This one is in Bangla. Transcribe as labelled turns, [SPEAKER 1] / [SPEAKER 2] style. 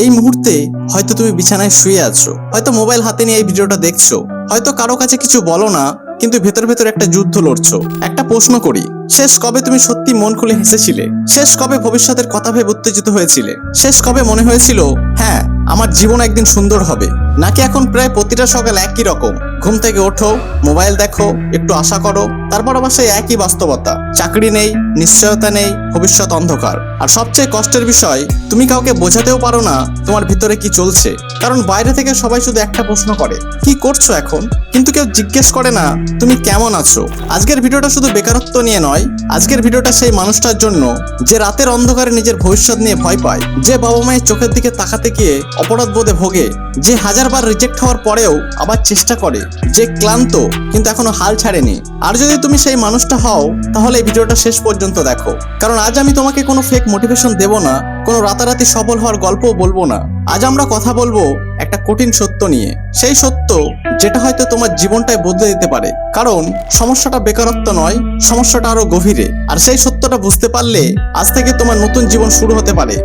[SPEAKER 1] এই মুহূর্তে হয়তো তুমি বিছানায় শুয়ে আছো, হয়তো মোবাইল হাতে নিয়ে এই ভিডিওটা দেখছো, হয়তো কারো কাছে কিছু বলো না, কিন্তু ভেতর ভেতর একটা যুদ্ধ লড়ছো। একটা প্রশ্ন করি, শেষ কবে তুমি সত্যি মন খুলে হেসেছিলে? শেষ কবে ভবিষ্যতের কথা ভেবে উত্তেজিত হয়েছিলে? শেষ কবে মনে হয়েছিল হ্যাঁ আমার জীবন একদিন সুন্দর হবে? নাকি এখন প্রায় প্রতিটা সকাল একই রকম, ঘুম থেকে ওঠো, মোবাইল দেখো, একটু আশা করো, তারপর আবার সেই একই বাস্তবতা, চাকরি নেই, নিশ্চয়তা নেই, ভবিষ্যৎ অন্ধকার। আর সবচেয়ে কষ্টের বিষয়, তুমি কাউকে বোঝাতেও পারো না তোমার ভিতরে কি চলছে, কারণ বাইরে থেকে সবাই শুধু একটা প্রশ্ন করে, কি করছো এখন? কিন্তু কেউ জিজ্ঞেস করে না তুমি কেমন আছো। আজকের ভিডিওটা শুধু বেকারত্ব নিয়ে নয়, আজকের ভিডিওটা সেই মানুষটার জন্য যে রাতের অন্ধকারে নিজের ভবিষ্যৎ নিয়ে ভয় পায়, যে বাবা মায়ের চোখের দিকে তাকাতে গিয়ে অপরাধ বোধে ভোগে, যে হাজারবার রিজেক্ট হওয়ার পরেও আবার চেষ্টা করে, যে ক্লান্ত কিন্তু এখনো হাল ছাড়েনি। আর যদি তুমি সেই মানুষটা হও, তাহলে এই ভিডিওটা শেষ পর্যন্ত দেখো, কারণ আজ আমি তোমাকে কোনো ফেক মোটিভেশন দেব না, কোনো রাতারাতি সফল হওয়ার গল্পও বলবো না। আজ আমরা কথা বলবো একটা কঠিন সত্য নিয়ে, সেই সত্য যেটা হয়তো তোমার জীবনটাই বদলে দিতে পারে। কারণ সমস্যাটা বেকারত্ব নয়, সমস্যাটা আরো গভীরে। আর সেই সত্যটা বুঝতে পারলে আজ থেকে তোমার নতুন জীবন শুরু হতে পারে।